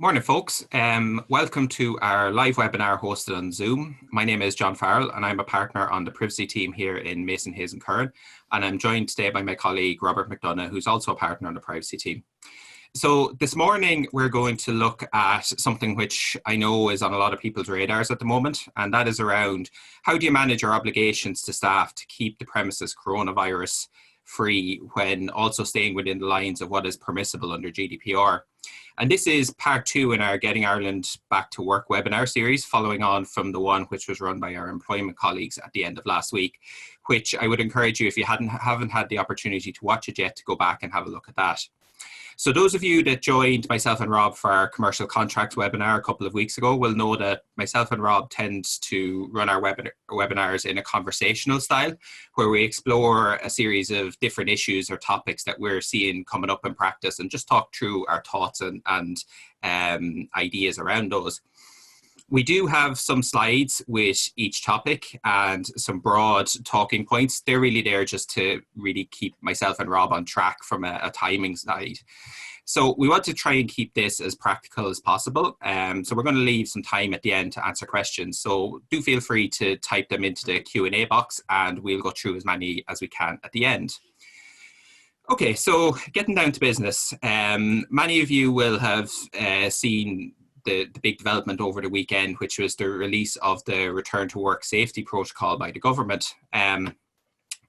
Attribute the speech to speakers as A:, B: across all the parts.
A: Morning, folks. Welcome to our live webinar hosted on Zoom. My name is John Farrell, and I'm a partner on the privacy team here in Mason, Hayes and Curran. And I'm joined today by my colleague, Robert McDonagh, who's also a partner on the privacy team. So this morning, we're going to look at something which I know is on a lot of people's radars at the moment, and that is around how do you manage your obligations to staff to keep the premises coronavirus free when also staying within the lines of what is permissible under GDPR. And this is part 2 in our Getting Ireland Back to Work webinar series, following on from the one which was run by our employment colleagues at the end of last week, which I would encourage you, if you haven't had the opportunity to watch it yet, to go back and have a look at that. So those of you that joined myself and Rob for our commercial contracts webinar a couple of weeks ago will know that myself and Rob tend to run our webinars in a conversational style, where we explore a series of different issues or topics that we're seeing coming up in practice and just talk through our thoughts and ideas around those. We do have some slides with each topic and some broad talking points. They're really there just to really keep myself and Rob on track from a timing side. So we want to try and keep this as practical as possible. So we're going to leave some time at the end to answer questions. So do feel free to type them into the Q&A box and we'll go through as many as we can at the end. Okay, so getting down to business. Many of you will have seen the big development over the weekend, which was the release of the Return to Work Safety Protocol by the government. And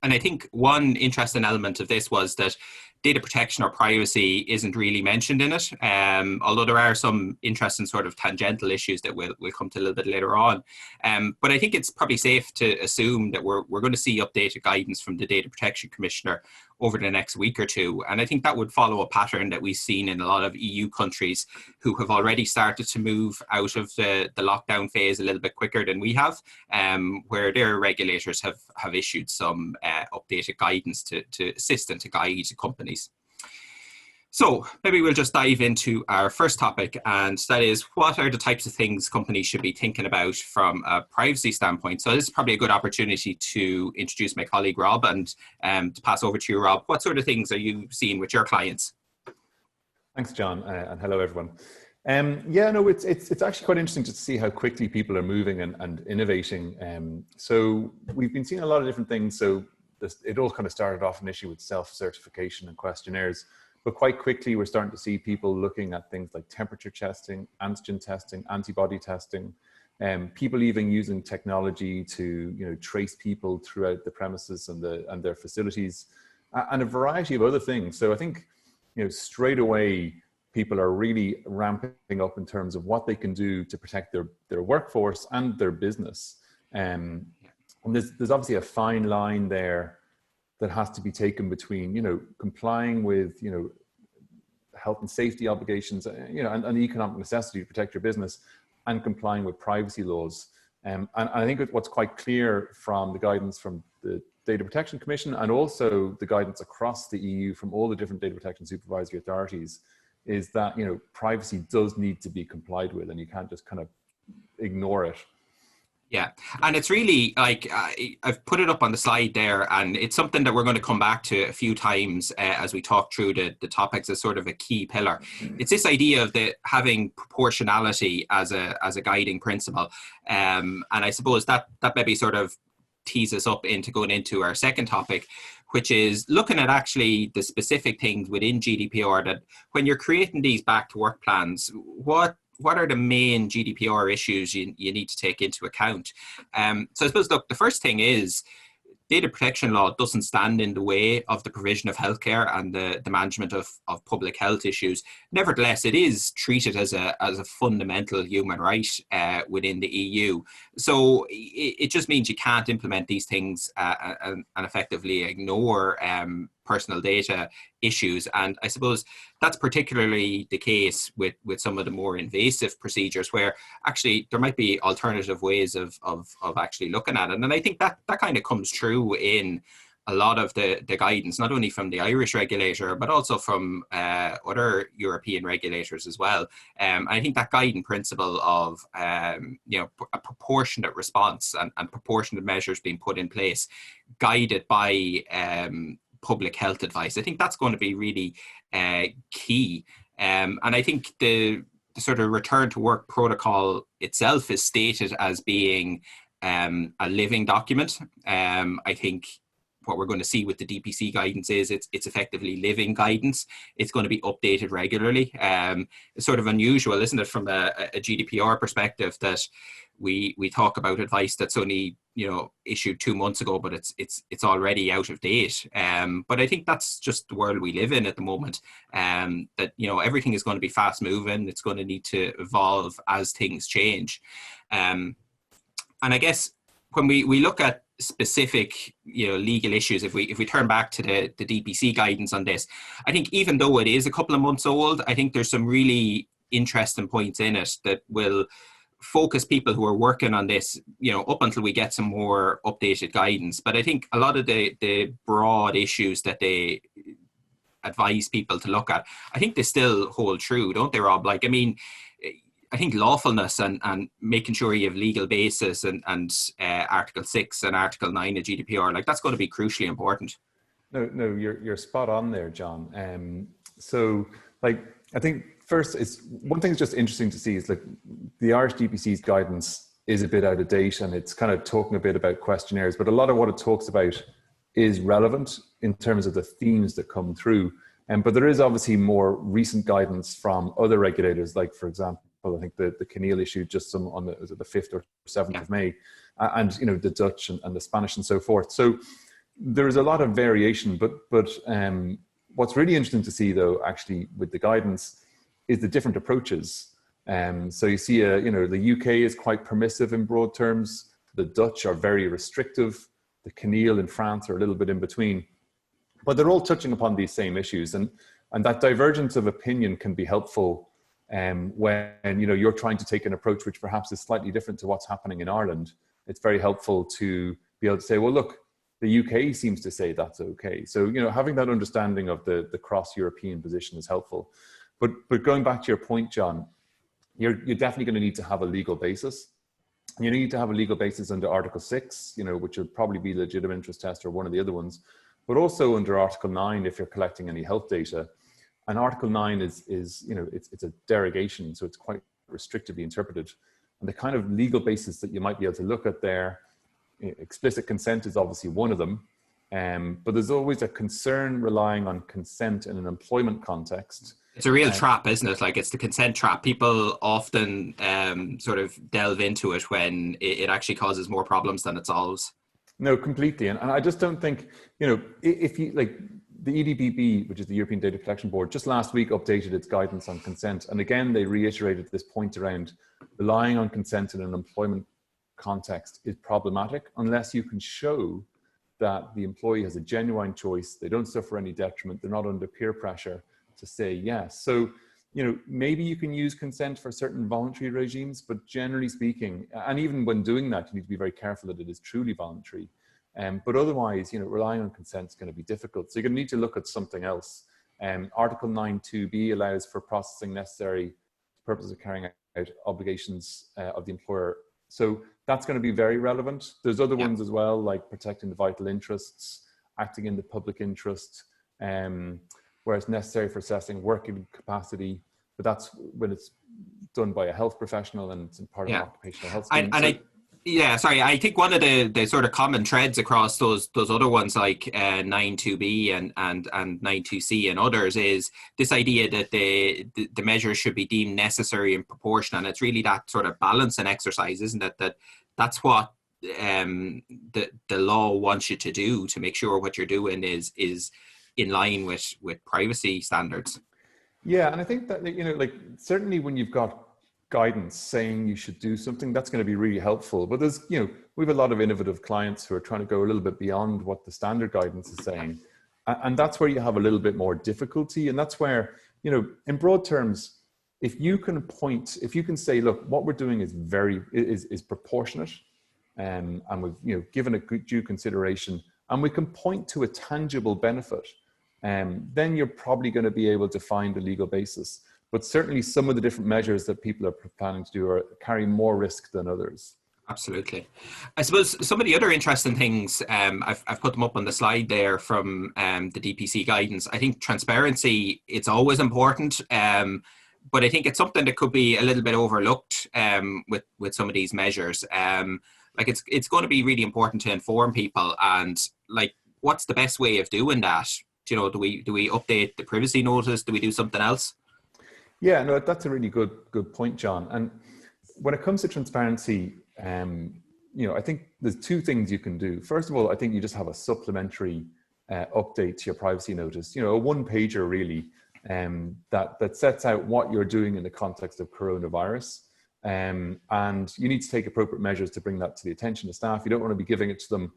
A: I think one interesting element of this was that data protection or privacy isn't really mentioned in it, although there are some interesting sort of tangential issues that we'll come to a little bit later on. But I think it's probably safe to assume that we're going to see updated guidance from the Data Protection Commissioner over the next week or two. And I think that would follow a pattern that we've seen in a lot of EU countries who have already started to move out of the lockdown phase a little bit quicker than we have, where their regulators have issued some updated guidance to assist and to guide companies. So maybe we'll just dive into our first topic, and that is, what are the types of things companies should be thinking about from a privacy standpoint? So this is probably a good opportunity to introduce my colleague Rob and to pass over to you, Rob. What sort of things are you seeing with your clients?
B: Thanks, John, and hello, everyone. It's actually quite interesting to see how quickly people are moving and innovating. So we've been seeing a lot of different things. So it all kind of started off initially with self-certification and questionnaires. But quite quickly, we're starting to see people looking at things like temperature testing, antigen testing, antibody testing, people even using technology to trace people throughout the premises and their facilities, and a variety of other things. So I think straight away people are really ramping up in terms of what they can do to protect their workforce and their business. And there's obviously a fine line there that has to be taken between, complying with, health and safety obligations, and the economic necessity to protect your business, and complying with privacy laws. And I think what's quite clear from the guidance from the Data Protection Commission and also the guidance across the EU from all the different data protection supervisory authorities is that, privacy does need to be complied with, and you can't just kind of ignore it.
A: Yeah, and it's really like, I've put it up on the slide there, and it's something that we're going to come back to a few times as we talk through the topics as sort of a key pillar. It's this idea of having proportionality as a guiding principle. And I suppose that maybe sort of tees us up into going into our second topic, which is looking at actually the specific things within GDPR that when you're creating these back to work plans, what are the main GDPR issues you need to take into account? So I suppose, look, the first thing is data protection law doesn't stand in the way of the provision of healthcare and the management of public health issues. Nevertheless, it is treated as a fundamental human right within the EU. So it just means you can't implement these things and effectively ignore personal data issues. And I suppose that's particularly the case with some of the more invasive procedures, where actually there might be alternative ways of actually looking at it. And I think that kind of comes through in a lot of the guidance, not only from the Irish regulator, but also from other European regulators as well. I think that guiding principle of a proportionate response and proportionate measures being put in place, guided by public health advice, I think that's going to be really key. And I think the the sort of return to work protocol itself is stated as being a living document. I think what we're going to see with the DPC guidance is it's effectively living guidance. It's going to be updated regularly. It's sort of unusual, isn't it, from a GDPR perspective, that we talk about advice that's only issued 2 months ago, but it's already out of date. But I think that's just the world we live in at the moment. That everything is going to be fast moving. It's going to need to evolve as things change. And I guess when we look at specific legal issues, if we turn back to the DPC guidance on this, I think even though it is a couple of months old, I think there's some really interesting points in it that will focus people who are working on this, up until we get some more updated guidance. But I think a lot of the broad issues that they advise people to look at, I think they still hold true, don't they, Rob? Like, I mean, I think lawfulness and making sure you have legal basis and Article 6 and Article 9 of GDPR, like, that's going to be crucially important.
B: No, you're spot on there, John. So, like, I think first, it's one thing that's just interesting to see is, like, the Irish DPC's guidance is a bit out of date, and it's kind of talking a bit about questionnaires, but a lot of what it talks about is relevant in terms of the themes that come through. But there is obviously more recent guidance from other regulators, like, for example, I think the Keneal issued just some on the 5th or 7th of May, and the Dutch and the Spanish and so forth. So there is a lot of variation, but what's really interesting to see, though, actually, with the guidance is the different approaches. So you see, the UK is quite permissive in broad terms. The Dutch are very restrictive. The Keneal in France are a little bit in between. But they're all touching upon these same issues. And that divergence of opinion can be helpful when you're trying to take an approach which perhaps is slightly different to what's happening in Ireland. It's very helpful to be able to say, well, look, the UK seems to say that's okay. So, having that understanding of the cross-European position is helpful. But going back to your point, John, you're definitely going to need to have a legal basis. You need to have a legal basis under Article 6, which would probably be legitimate interest test or one of the other ones, but also under Article 9 if you're collecting any health data. And Article 9 is it's a derogation, so it's quite restrictively interpreted. And the kind of legal basis that you might be able to look at there, explicit consent is obviously one of them, but there's always a concern relying on consent in an employment context.
A: It's a real trap, isn't it? Like, it's the consent trap. People often sort of delve into it when it actually causes more problems than it solves.
B: No, completely. And I just don't think, if you, like, the EDPB, which is the European Data Protection Board, just last week updated its guidance on consent. And again, they reiterated this point around relying on consent in an employment context is problematic unless you can show that the employee has a genuine choice, they don't suffer any detriment, they're not under peer pressure to say yes. So, maybe you can use consent for certain voluntary regimes, but generally speaking, and even when doing that, you need to be very careful that it is truly voluntary. But otherwise, relying on consent is going to be difficult. So you're going to need to look at something else. Article 9.2b allows for processing necessary for purposes of carrying out obligations of the employer. So that's going to be very relevant. There's other ones as well, like protecting the vital interests, acting in the public interest, where it's necessary for assessing working capacity, but that's when it's done by a health professional and it's part of an occupational health scheme.
A: I think one of the sort of common threads across those other ones, like 9.2b and 9.2c and others, is this idea that the measures should be deemed necessary and proportionate. And it's really that sort of balancing exercise, isn't it? That's what the law wants you to do, to make sure what you're doing is in line with privacy standards.
B: Yeah, and I think that, like, certainly when you've got guidance saying you should do something, that's going to be really helpful. But there's, we have a lot of innovative clients who are trying to go a little bit beyond what the standard guidance is saying. And that's where you have a little bit more difficulty. And that's where, in broad terms, if you can say, look, what we're doing is proportionate, and we've, given a good due consideration, and we can point to a tangible benefit, then you're probably going to be able to find a legal basis. But certainly some of the different measures that people are planning to do carry more risk than others.
A: Absolutely. I suppose some of the other interesting things, I've put them up on the slide there from the DPC guidance. I think transparency, it's always important. But I think it's something that could be a little bit overlooked with some of these measures. Like it's going to be really important to inform people, and like, what's the best way of doing that? Do you know, do we update the privacy notice? Do we do something else?
B: Yeah, no, that's a really good point, John. And when it comes to transparency, I think there's two things you can do. First of all, I think you just have a supplementary update to your privacy notice. A one-pager really that sets out what you're doing in the context of coronavirus. And you need to take appropriate measures to bring that to the attention of staff. You don't want to be giving it to them,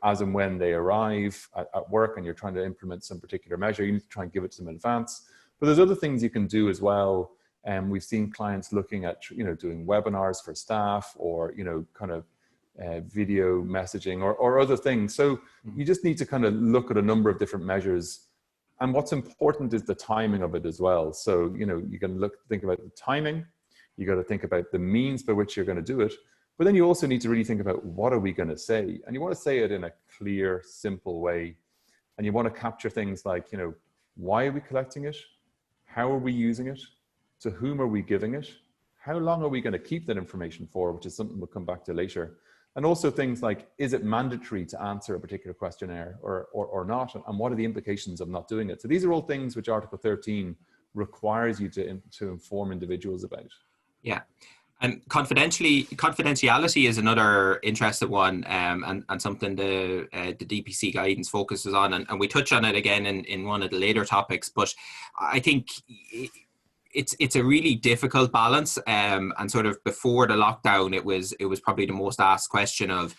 B: as and when they arrive at work and you're trying to implement some particular measure. You need to try and give it to them in advance. But there's other things you can do as well. We've seen clients looking at, doing webinars for staff, or, kind of video messaging or other things. So you just need to kind of look at a number of different measures. And what's important is the timing of it as well. So, you can think about the timing. You got to think about the means by which you're going to do it. But then you also need to really think about, what are we going to say? And you want to say it in a clear, simple way. And you want to capture things like, why are we collecting it? How are we using it? To whom are we giving it? How long are we going to keep that information for, which is something we'll come back to later. And also things like, is it mandatory to answer a particular questionnaire or not? And what are the implications of not doing it? So these are all things which Article 13 requires you to inform individuals about.
A: Yeah. And confidentiality is another interesting one, and something the DPC guidance focuses on. And we touch on it again in one of the later topics. But I think it's a really difficult balance. And sort of before the lockdown, it was probably the most asked question of,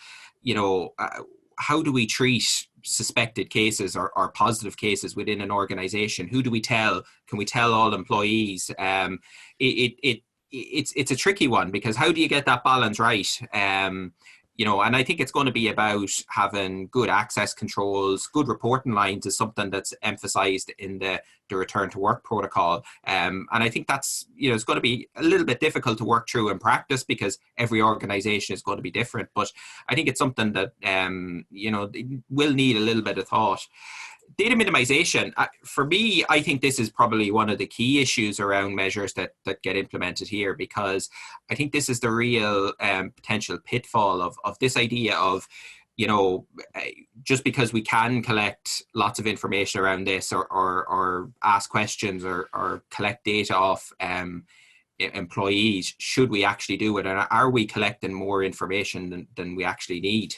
A: how do we treat suspected cases or positive cases within an organization? Who do we tell? Can we tell all employees? It's a tricky one, because how do you get that balance right? And I think it's going to be about having good access controls. Good reporting lines is something that's emphasized in the return to work protocol. And I think that's, it's going to be a little bit difficult to work through in practice, because every organization is going to be different. But I think it's something that, will need a little bit of thought. Data minimization, for me, I think this is probably one of the key issues around measures that get implemented here, because I think this is the real potential pitfall of this idea of, just because we can collect lots of information around this, or ask questions or collect data off employees, should we actually do it? And are we collecting more information than we actually need?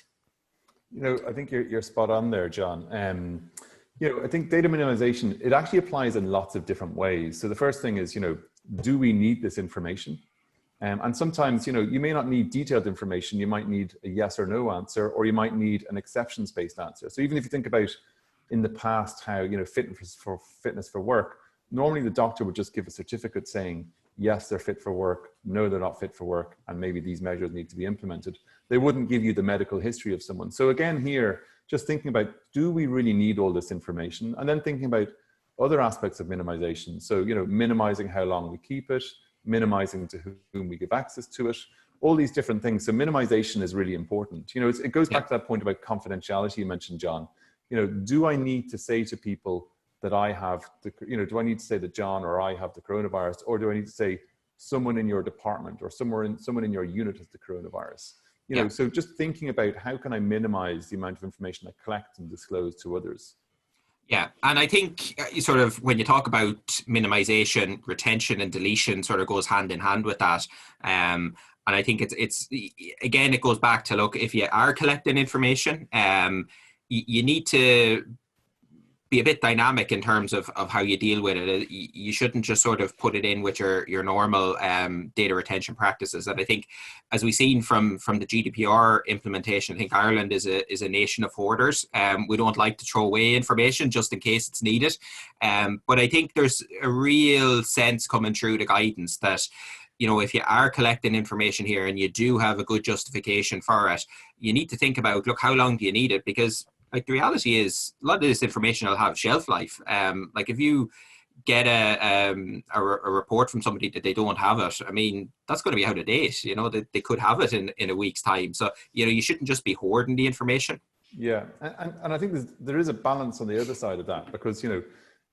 B: I think you're spot on there, John. I think data minimization, it actually applies in lots of different ways. So the first thing is, do we need this information? And sometimes, you may not need detailed information. You might need a yes or no answer, or you might need an exceptions-based answer. So even if you think about in the past how, fitness for work, normally the doctor would just give a certificate saying, yes, they're fit for work, no, they're not fit for work, and maybe these measures need to be implemented. They wouldn't give you the medical history of someone. So again, here, just thinking about, do we really need all this information? And then thinking about other aspects of minimization. So, minimizing how long we keep it, minimizing to whom we give access to it, all these different things. So minimization is really important. It goes back to that point about confidentiality you mentioned, John. Do I need to say to people that I have do I need to say that John or I have the coronavirus, or do I need to say someone in your department or someone in your unit has the coronavirus? So just thinking about, how can I minimize the amount of information I collect and disclose to others?
A: Yeah, and I think sort of when you talk about minimization, retention and deletion sort of goes hand in hand with that. And I think it's again, it goes back to, look, if you are collecting information, you need to be a bit dynamic in terms of how you deal with it. You shouldn't just sort of put it in with your normal data retention practices. And I think, as we've seen from the GDPR implementation, I think Ireland is a nation of hoarders. We don't like to throw away information just in case it's needed. But I think there's a real sense coming through the guidance that, if you are collecting information here and you do have a good justification for it, you need to think about, look, how long do you need it? Because the reality is, a lot of this information will have shelf life. If you get a report from somebody that they don't have it, I mean, that's going to be out of date. They could have it in a week's time. So, you shouldn't just be hoarding the information.
B: Yeah, and I think there is a balance on the other side of that, because,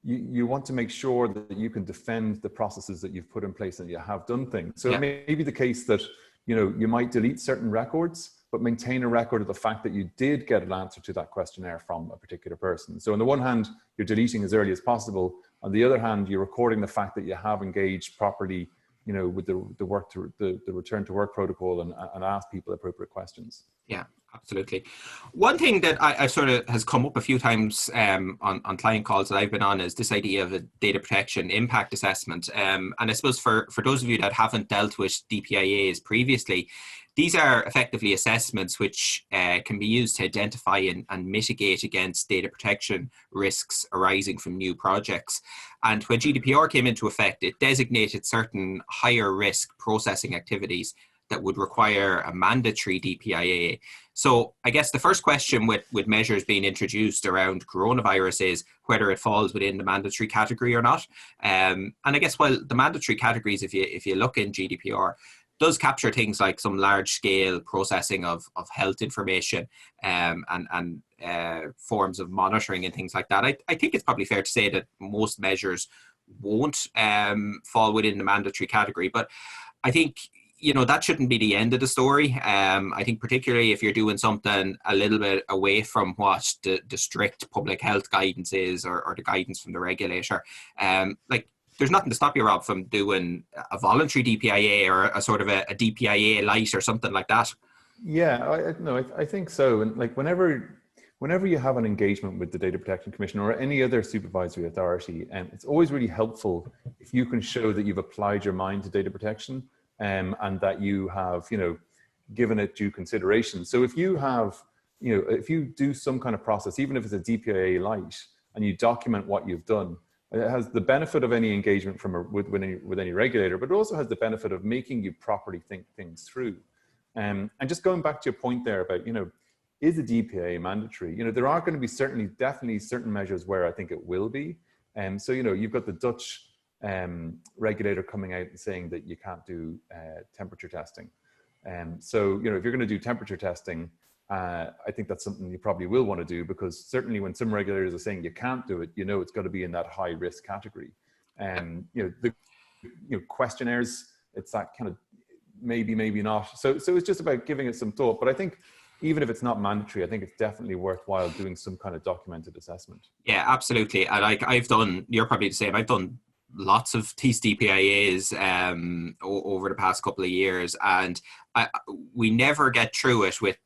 B: you want to make sure that you can defend the processes that you've put in place and you have done things. So it may be the case that, you might delete certain records, but maintain a record of the fact that you did get an answer to that questionnaire from a particular person. So on the one hand, you're deleting as early as possible. On the other hand, you're recording the fact that you have engaged properly, with the return to work protocol and ask people appropriate questions.
A: Yeah, absolutely. One thing that I sort of has come up a few times on client calls that I've been on is this idea of a data protection impact assessment. And I suppose for those of you that haven't dealt with DPIAs previously, these are effectively assessments which can be used to identify and mitigate against data protection risks arising from new projects. And when GDPR came into effect, it designated certain higher risk processing activities that would require a mandatory DPIA. So I guess the first question with measures being introduced around coronavirus is whether it falls within the mandatory category or not. And I guess while the mandatory categories, if you look in GDPR, does capture things like some large scale processing of health information and forms of monitoring and things like that. I think it's probably fair to say that most measures won't fall within the mandatory category, but I think that shouldn't be the end of the story. I think particularly if you're doing something a little bit away from what the strict public health guidance is or the guidance from the regulator, there's nothing to stop you, Rob, from doing a voluntary DPIA or a sort of a DPIA light or something like that.
B: Yeah, I think so. And whenever you have an engagement with the Data Protection Commission or any other supervisory authority, it's always really helpful if you can show that you've applied your mind to data protection and that you have, given it due consideration. So if you have, if you do some kind of process, even if it's a DPIA light, and you document what you've done, it has the benefit of any engagement with any regulator, but it also has the benefit of making you properly think things through. And just going back to your point there about, is a DPIA mandatory? There are going to be definitely certain measures where I think it will be. So, you've got the Dutch regulator coming out and saying that you can't do temperature testing. So, if you're going to do temperature testing, I think that's something you probably will want to do, because certainly when some regulators are saying you can't do it, it's got to be in that high risk category. The questionnaires, it's that kind of maybe not. So it's just about giving it some thought. But I think even if it's not mandatory, I think it's definitely worthwhile doing some kind of documented assessment.
A: Yeah, absolutely. And you're probably the same. I've done lots of these DPIAs over the past couple of years, and we never get through it with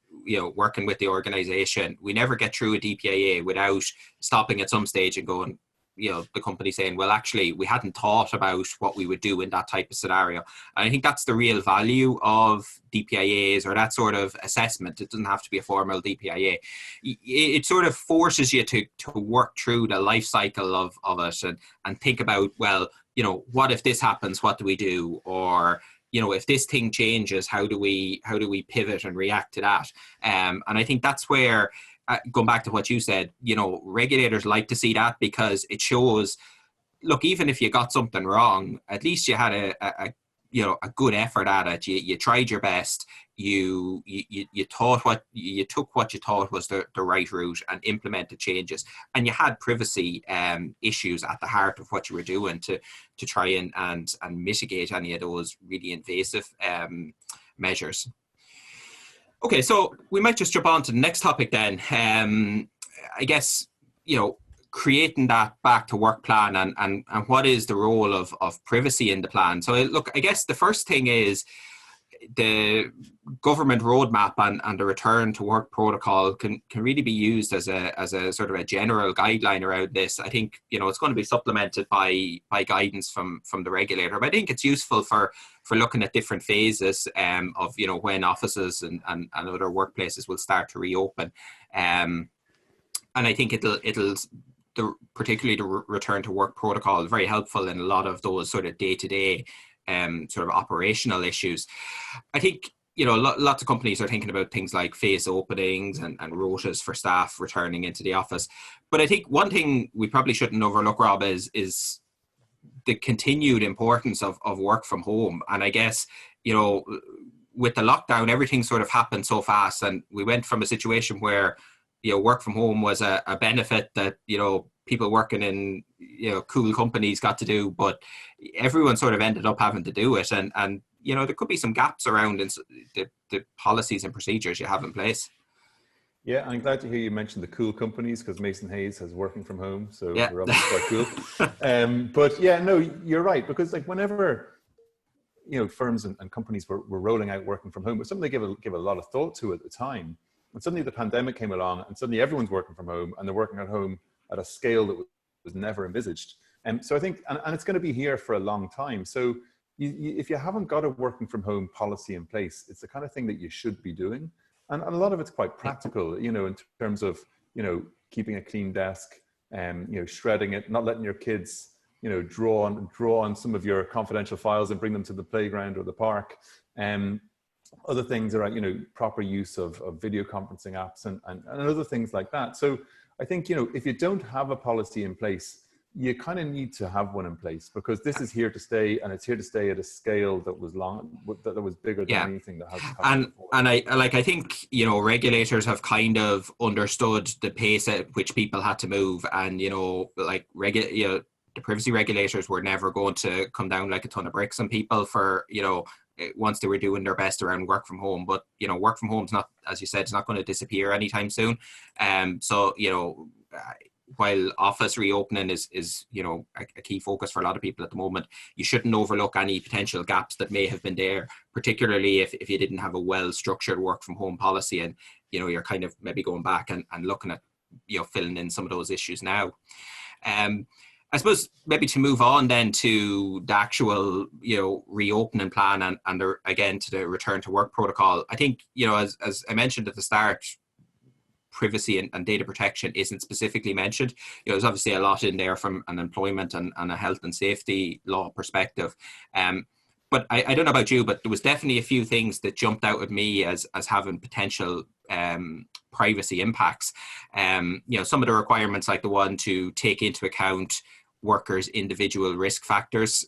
A: working with the organization. We never get through a DPIA without stopping at some stage and going, the company saying, well, actually, we hadn't thought about what we would do in that type of scenario. And I think that's the real value of DPIAs, or that sort of assessment. It doesn't have to be a formal DPIA. It sort of forces you to work through the life cycle of it and think about, well, what if this happens? What do we do? Or, if this thing changes, how do we pivot and react to that? And I think that's where, going back to what you said, regulators like to see that, because it shows, look, even if you got something wrong, at least you had a good effort at it. You tried your best. You took what you thought was the right route and implemented changes, and you had privacy issues at the heart of what you were doing to try and mitigate any of those really invasive measures. Okay, so we might just jump on to the next topic then. I guess, creating that back to work plan and what is the role of privacy in the plan. So look, I guess the first thing is the government roadmap and the return to work protocol can really be used as a sort of a general guideline around this. I think, it's going to be supplemented by guidance from the regulator, but I think it's useful for looking at different phases of, when offices and other workplaces will start to reopen. And I think particularly the return to work protocol is very helpful in a lot of those sort of day-to-day sort of operational issues. I think, lots of companies are thinking about things like phase openings and rotas for staff returning into the office. But I think one thing we probably shouldn't overlook, Rob, is the continued importance of work from home. And I guess, with the lockdown, everything sort of happened so fast, and we went from a situation where, work from home was a benefit that, people working in, cool companies got to do, but everyone sort of ended up having to do it. And there could be some gaps around in the policies and procedures you have in place.
B: Yeah, I'm glad to hear you mention the cool companies, because Mason Hayes has working from home, so
A: yeah.
B: they're obviously quite cool. But yeah, no, you're right, because like whenever firms and companies were rolling out working from home, it was something they give a lot of thought to at the time. And suddenly the pandemic came along, and suddenly everyone's working from home, and they're working at home at a scale that was never envisaged. And so I think, and it's going to be here for a long time. So if you haven't got a working from home policy in place, it's the kind of thing that you should be doing. And a lot of it's quite practical, in terms of, keeping a clean desk, shredding it, not letting your kids, draw on some of your confidential files and bring them to the playground or the park. Other things are, proper use of video conferencing apps and other things like that. So I think, if you don't have a policy in place, you kind of need to have one in place, because this is here to stay, and it's here to stay at a scale that was bigger than anything that has happened before. And
A: I think, regulators have kind of understood the pace at which people had to move, and, the privacy regulators were never going to come down like a ton of bricks on people for, once they were doing their best around work from home. But, work from home is not, as you said, it's not going to disappear anytime soon. So, while office reopening is a key focus for a lot of people at the moment, you shouldn't overlook any potential gaps that may have been there, particularly if you didn't have a well-structured work from home policy, and you're kind of maybe going back and looking at filling in some of those issues now. I suppose maybe to move on then to the actual reopening plan and again to the return to work protocol. I think as I mentioned at the start, privacy and data protection isn't specifically mentioned. There's obviously a lot in there from an employment and a health and safety law perspective. But I don't know about you, but there was definitely a few things that jumped out at me as having potential privacy impacts. Some of the requirements, like the one to take into account workers' individual risk factors,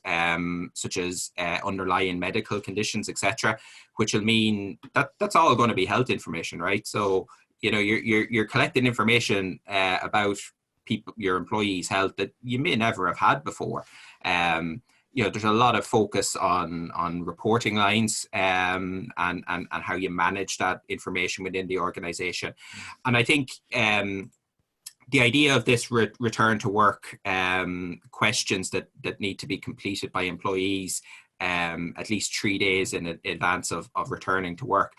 A: such as underlying medical conditions, etc., which will mean that that's all going to be health information, right? So you're collecting information about people, your employees' health, that you may never have had before. There's a lot of focus on reporting lines and how you manage that information within the organization. And I think the idea of this return to work questions that need to be completed by employees at least 3 days in advance of returning to work.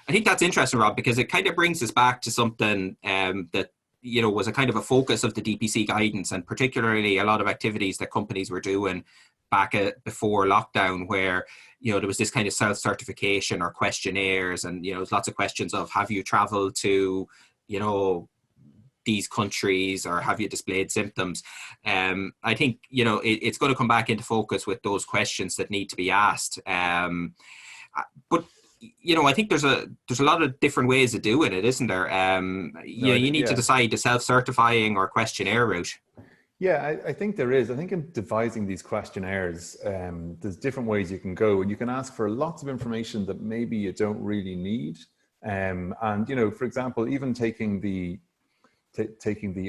A: I think that's interesting, Rob, because it kind of brings us back to something that was a kind of a focus of the DPC guidance, and particularly a lot of activities that companies were doing back before lockdown, where there was this kind of self-certification or questionnaires, and there's lots of questions of, have you traveled to these countries, or have you displayed symptoms? I think it's going to come back into focus with those questions that need to be asked. But I think there's a lot of different ways of doing it, isn't there? You need to decide the self-certifying or questionnaire route.
B: Yeah, I think there is. I think in devising these questionnaires, there's different ways you can go, and you can ask for lots of information that maybe you don't really need. And for example, even taking the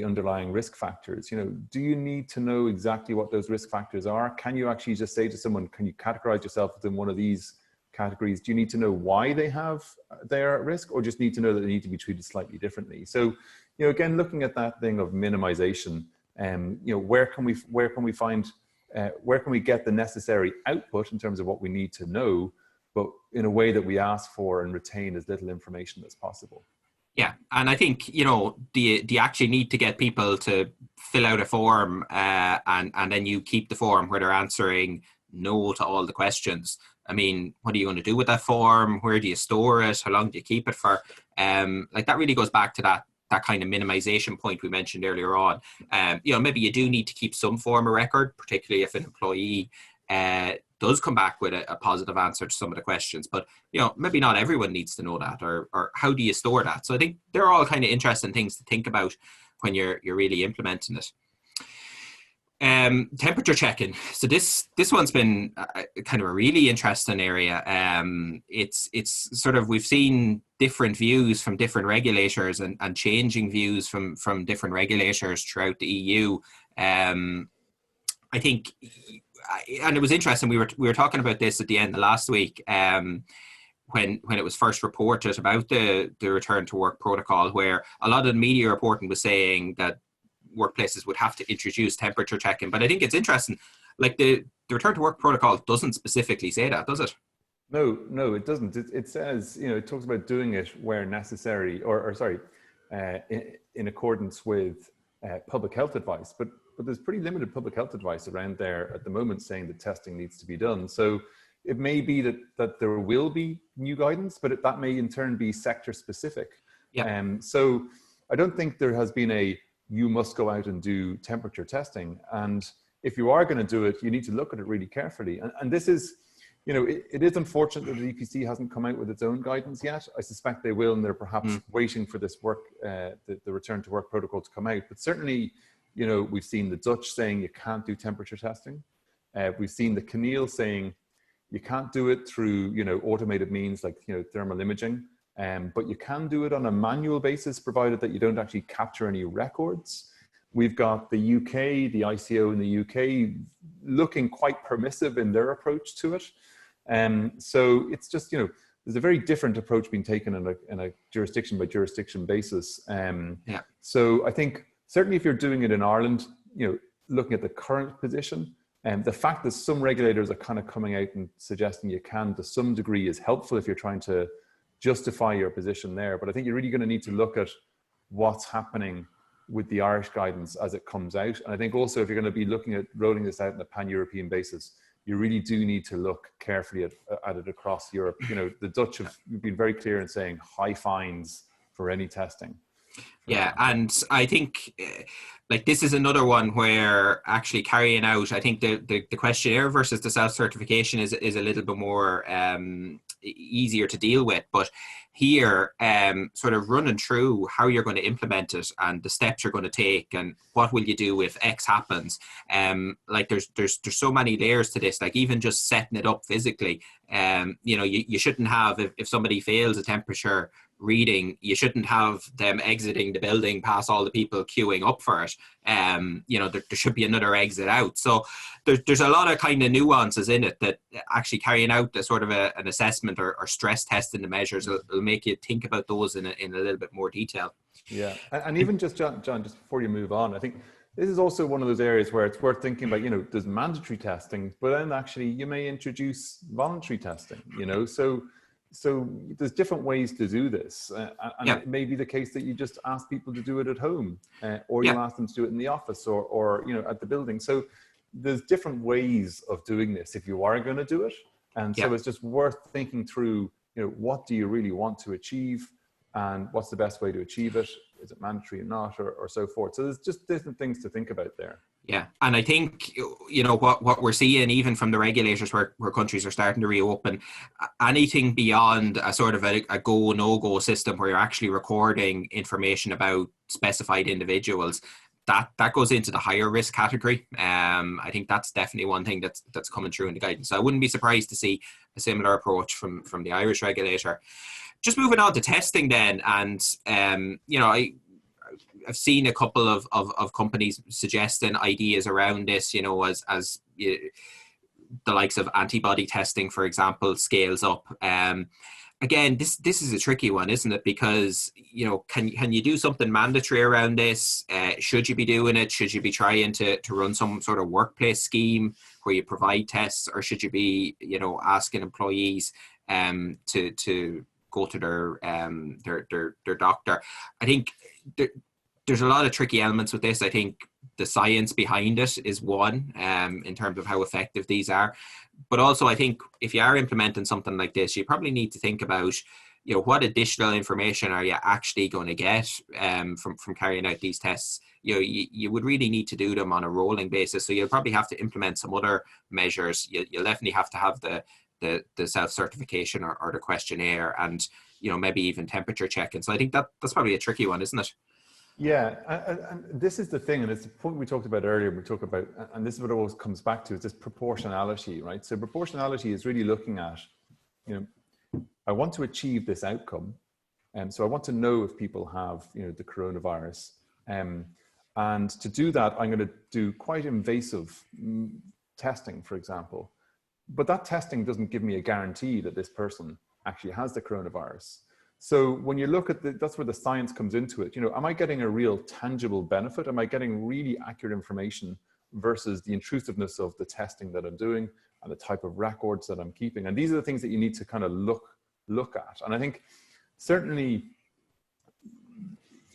B: underlying risk factors, do you need to know exactly what those risk factors are? Can you actually just say to someone, can you categorize yourself within one of these categories? Do you need to know why they're at risk, or just need to know that they need to be treated slightly differently? So, again, looking at that thing of minimization, where can we get the necessary output in terms of what we need to know, but in a way that we ask for and retain as little information as possible.
A: Yeah, and I think, do you actually need to get people to fill out a form and then you keep the form where they're answering no to all the questions? I mean, what are you going to do with that form? Where do you store it? How long do you keep it for? That really goes back to that kind of minimization point we mentioned earlier on. Maybe you do need to keep some form of record, particularly if an employee does come back with a positive answer to some of the questions, but maybe not everyone needs to know that, or how do you store that? So I think they're all kind of interesting things to think about when you're really implementing it. Temperature checking. So this one's been kind of a really interesting area. It's sort of, we've seen different views from different regulators and changing views from different regulators throughout the EU. I think, and it was interesting. We were talking about this at the end of last week. When it was first reported about the return to work protocol, where a lot of the media reporting was saying that workplaces would have to introduce temperature checking. But I think it's interesting, like the return to work protocol doesn't specifically say that, does it?
B: No, it doesn't. It says, it talks about doing it where necessary, in accordance with public health advice. But there's pretty limited public health advice around there at the moment saying that testing needs to be done. So it may be that there will be new guidance, but that may in turn be sector specific.
A: Yeah.
B: So I don't think there has been you must go out and do temperature testing. And if you are going to do it, you need to look at it really carefully. And this is, it is unfortunate that the EPC hasn't come out with its own guidance yet. I suspect they will, and they're perhaps waiting for this the return to work protocol to come out. But certainly, we've seen the Dutch saying you can't do temperature testing. We've seen the CNIL saying you can't do it through, automated means like, thermal imaging. But you can do it on a manual basis, provided that you don't actually capture any records. We've got the UK, the ICO in the UK, looking quite permissive in their approach to it. So it's just, there's a very different approach being taken in a jurisdiction by jurisdiction basis. So I think certainly if you're doing it in Ireland, looking at the current position, the fact that some regulators are kind of coming out and suggesting you can to some degree is helpful if you're trying to justify your position there. But I think you're really going to need to look at what's happening with the Irish guidance as it comes out. And I think also if you're going to be looking at rolling this out on a pan-European basis, you really do need to look carefully at it across Europe. The Dutch have been very clear in saying high fines for any testing.
A: Yeah, and I think this is another one where actually carrying out, I think the questionnaire versus the self-certification is a little bit more easier to deal with. But here, sort of running through how you're going to implement it and the steps you're going to take and what will you do if X happens. There's so many layers to this. Like even just setting it up physically, you shouldn't have, if somebody fails a temperature reading, you shouldn't have them exiting the building past all the people queuing up for it. There should be another exit out. So there's a lot of kind of nuances in it that actually carrying out the sort of an assessment or stress testing the measures will make you think about those in a little bit more detail.
B: Yeah, and even just John, just before you move on, I think this is also one of those areas where it's worth thinking about, there's mandatory testing, but then actually you may introduce voluntary testing, So there's different ways to do this. And it may be the case that you just ask people to do it at home or you ask them to do it in the office or at the building. So there's different ways of doing this if you are going to do it. And so it's just worth thinking through, what do you really want to achieve and what's the best way to achieve it? Is it mandatory or not, or so forth? So there's just different things to think about there.
A: Yeah, and I think, what we're seeing even from the regulators where countries are starting to reopen, anything beyond a sort of a go, no-go system where you're actually recording information about specified individuals, that goes into the higher risk category. I think that's definitely one thing that's coming through in the guidance. So I wouldn't be surprised to see a similar approach from the Irish regulator. Just moving on to testing then, and I've seen a couple of companies suggesting ideas around this, as the likes of antibody testing, for example, scales up. Again, this is a tricky one, isn't it? Because, can you do something mandatory around this? Should you be doing it? Should you be trying to run some sort of workplace scheme where you provide tests, or should you be, asking employees to go to their doctor? I think there's a lot of tricky elements with this. I think the science behind it is one, in terms of how effective these are. But also, I think if you are implementing something like this, you probably need to think about, what additional information are you actually going to get from carrying out these tests? You would really need to do them on a rolling basis. So you'll probably have to implement some other measures. You'll definitely have to have the self-certification or the questionnaire and, maybe even temperature checking. So I think that's probably a tricky one, isn't it?
B: Yeah, and this is the thing, and it's the point we talked about earlier. We talk about, and this is what it always comes back to, is this proportionality, right? So proportionality is really looking at, I want to achieve this outcome, and so I want to know if people have, the coronavirus, and to do that, I'm going to do quite invasive testing, for example. But that testing doesn't give me a guarantee that this person actually has the coronavirus. So when you look at that's where the science comes into it. Am I getting a real tangible benefit? Am I getting really accurate information versus the intrusiveness of the testing that I'm doing and the type of records that I'm keeping? And these are the things that you need to kind of look at. And I think certainly,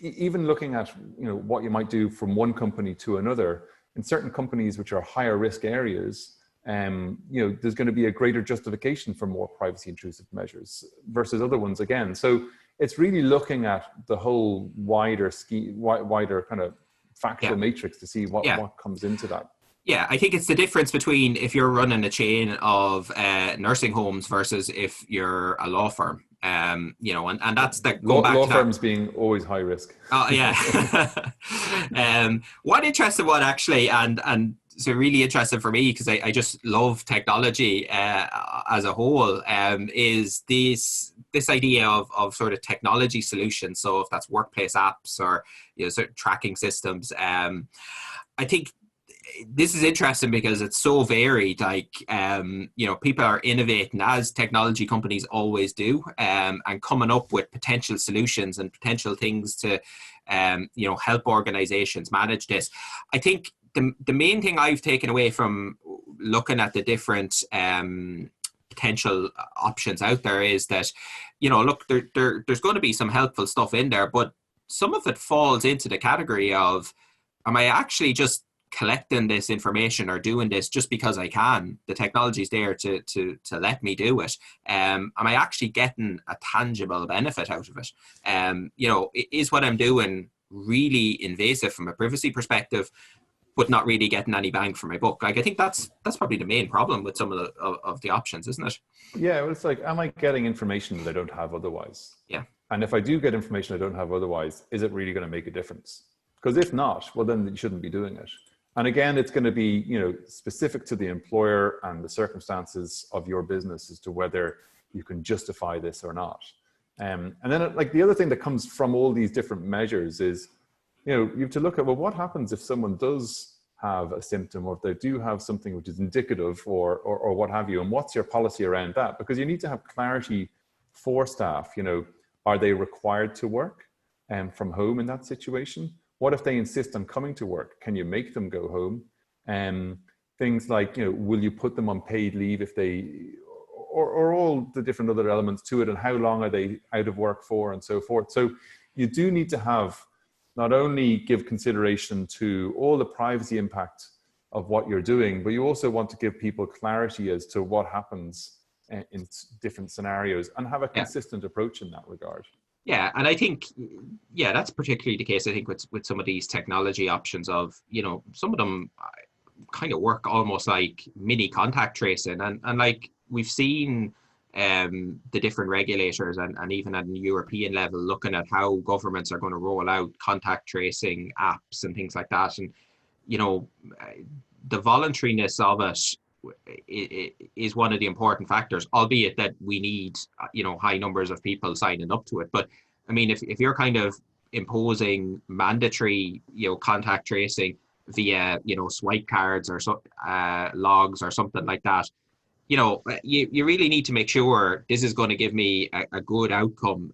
B: even looking at what you might do from one company to another, in certain companies which are higher risk areas, there's going to be a greater justification for more privacy intrusive measures versus other ones again. So it's really looking at the whole wider kind of factual matrix to see what comes into that.
A: Yeah, I think it's the difference between if you're running a chain of nursing homes versus if you're a law firm. And that's the
B: law firms being always high risk.
A: Oh yeah. One interesting one actually, and so really interesting for me because I just love technology as a whole. Is this idea of sort of technology solutions? So if that's workplace apps or certain tracking systems, I think this is interesting because it's so varied. Like, people are innovating as technology companies always do, and coming up with potential solutions and potential things to, help organizations manage this. I think the main thing I've taken away from looking at the different potential options out there is that, look, there's going to be some helpful stuff in there, but some of it falls into the category of, am I actually just collecting this information or doing this just because I can? The technology's there to let me do it. Am I actually getting a tangible benefit out of it? Is what I'm doing really invasive from a privacy perspective, but not really getting any bang for my buck? Like, I think that's probably the main problem with some of the options, isn't it?
B: Yeah, well, it's like, am I getting information that I don't have otherwise?
A: Yeah.
B: And if I do get information I don't have otherwise, is it really going to make a difference? Because if not, well, then you shouldn't be doing it. And again, it's going to be, specific to the employer and the circumstances of your business as to whether you can justify this or not. And then, like, the other thing that comes from all these different measures is, you have to look at, well, what happens if someone does have a symptom or if they do have something which is indicative or what have you, and what's your policy around that? Because you need to have clarity for staff. Are they required to work from home in that situation? What if they insist on coming to work? Can you make them go home? Things like, will you put them on paid leave if they, or all the different other elements to it, and how long are they out of work for, and so forth. So you do need to have, not only give consideration to all the privacy impact of what you're doing, but you also want to give people clarity as to what happens in different scenarios and have a consistent approach in that regard.
A: Yeah, and I think, that's particularly the case, I think, with some of these technology options of, some of them kind of work almost like mini contact tracing. And like, we've seen the different regulators and even at the European level looking at how governments are going to roll out contact tracing apps and things like that. And, the voluntariness of it is one of the important factors, albeit that we need, high numbers of people signing up to it. But I mean, if you're kind of imposing mandatory, contact tracing via, swipe cards or logs or something like that, you really need to make sure this is going to give me a good outcome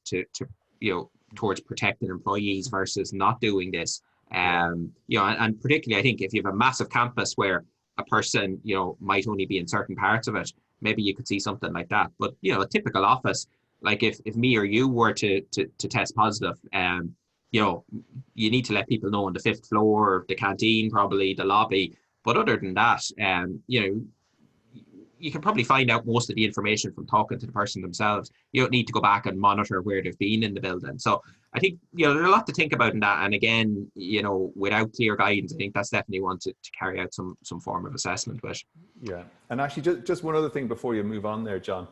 A: to towards protecting employees versus not doing this. And particularly, I think if you have a massive campus where a person, might only be in certain parts of it, maybe you could see something like that. But, a typical office, like if me or you were to test positive, you need to let people know on the 5th floor, the canteen, probably the lobby. But other than that, you can probably find out most of the information from talking to the person themselves. You don't need to go back and monitor where they've been in the building. So I think, there's a lot to think about in that. And again, without clear guidance, I think that's definitely one to carry out some form of assessment with.
B: Yeah. And actually, just one other thing before you move on there, John.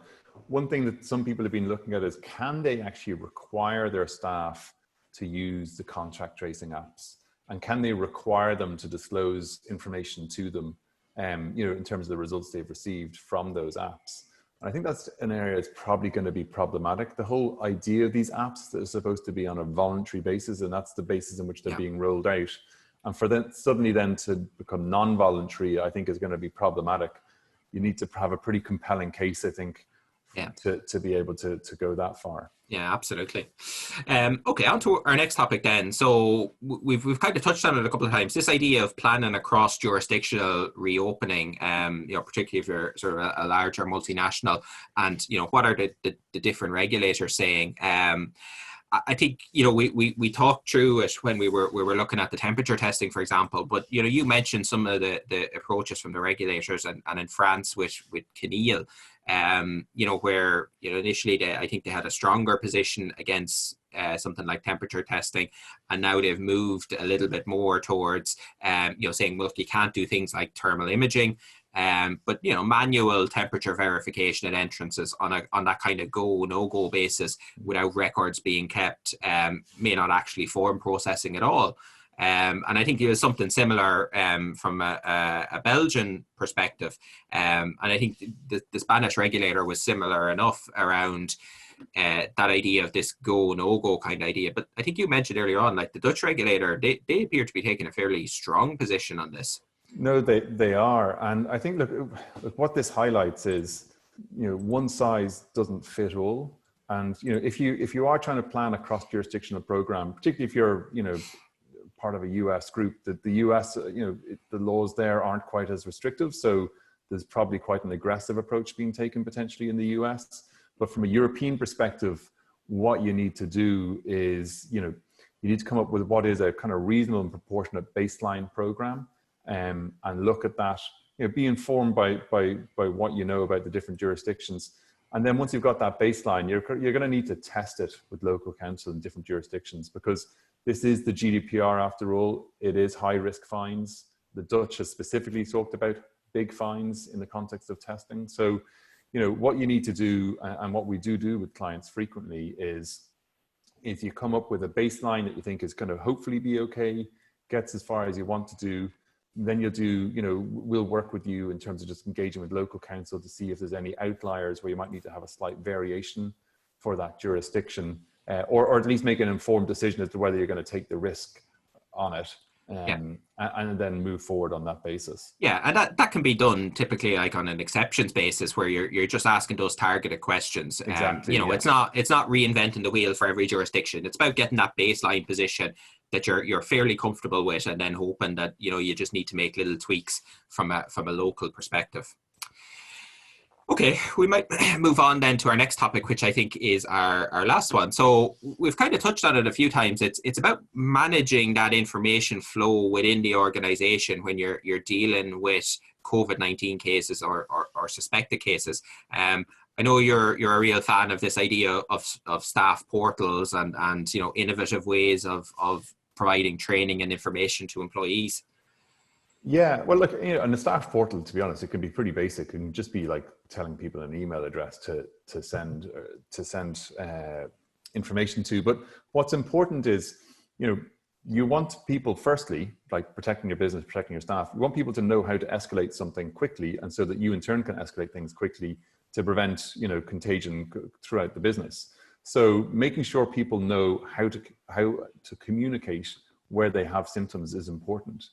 B: One thing that some people have been looking at is, can they actually require their staff to use the contact tracing apps? And can they require them to disclose information to them, in terms of the results they've received from those apps? And I think that's an area that's probably going to be problematic. The whole idea of these apps that are supposed to be on a voluntary basis, and that's the basis in which they're being rolled out. And for them suddenly then to become non-voluntary, I think is going to be problematic. You need to have a pretty compelling case, I think, to be able to go that far.
A: Yeah, absolutely. Okay, on to our next topic then. So we've kind of touched on it a couple of times. This idea of planning across jurisdictional reopening, particularly if you're sort of a larger multinational, and what are the different regulators saying? I think we talked through it when we were looking at the temperature testing, for example. But you mentioned some of the approaches from the regulators, and in France with CNIL, where initially I think they had a stronger position against something like temperature testing, and now they've moved a little bit more towards saying, look, you can't do things like thermal imaging. But manual temperature verification at entrances on that kind of no-go basis without records being kept may not actually form processing at all. And I think it was something similar from a Belgian perspective. And I think the Spanish regulator was similar enough around that idea of this no-go kind of idea. But I think you mentioned earlier on, like the Dutch regulator, they appear to be taking a fairly strong position on this.
B: No, they are. And I think, look, what this highlights is, one size doesn't fit all. And, if you are trying to plan a cross-jurisdictional program, particularly if you're, part of a US group, that the US, the laws there aren't quite as restrictive. So there's probably quite an aggressive approach being taken potentially in the US. But from a European perspective, what you need to do is, you need to come up with what is a kind of reasonable and proportionate baseline program. And look at that, be informed by what you know about the different jurisdictions. And then once you've got that baseline, you're going to need to test it with local council in different jurisdictions, because this is the GDPR after all. It is high risk fines. The Dutch has specifically talked about big fines in the context of testing. So, what you need to do, and what we do with clients frequently, is you come up with a baseline that you think is going to hopefully be okay, gets as far as you want to do. Then you'll do, we'll work with you in terms of just engaging with local council to see if there's any outliers where you might need to have a slight variation for that jurisdiction, or at least make an informed decision as to whether you're going to take the risk on it, and then move forward on that basis.
A: Yeah, and that can be done typically like on an exceptions basis, where you're just asking those targeted questions.
B: Exactly.
A: It's not reinventing the wheel for every jurisdiction. It's about getting that baseline position that you're fairly comfortable with, and then hoping that you just need to make little tweaks from a local perspective. Okay, we might move on then to our next topic, which I think is our last one. So we've kind of touched on it a few times. It's about managing that information flow within the organization when you're dealing with COVID-19 cases or suspected cases. I know you're a real fan of this idea of staff portals and innovative ways of providing training and information to employees.
B: Yeah, well, look, on the staff portal, to be honest, it can be pretty basic. It can just be like telling people an email address to send information to. But what's important is, you want people, firstly, like protecting your business, protecting your staff. You want people to know how to escalate something quickly, and so that you in turn can escalate things quickly to prevent, contagion throughout the business. So making sure people know how to communicate where they have symptoms is important.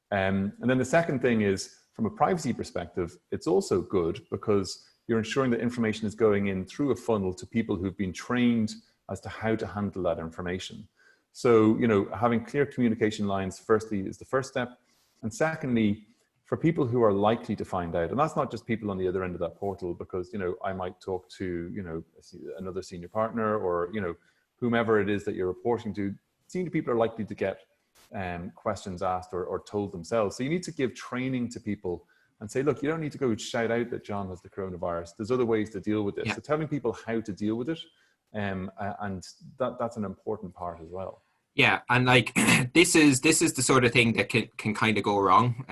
B: And then the second thing is, from a privacy perspective, it's also good because you're ensuring that information is going in through a funnel to people who've been trained as to how to handle that information. So, having clear communication lines, firstly, is the first step. And secondly, for people who are likely to find out, and that's not just people on the other end of that portal, because, I might talk to, another senior partner or, whomever it is that you're reporting to. Senior people are likely to get questions asked or told themselves. So you need to give training to people and say, look, you don't need to go shout out that John has the coronavirus. There's other ways to deal with this. Yeah. So telling people how to deal with it, and that's an important part as well.
A: Yeah, and like this is the sort of thing that can kind of go wrong.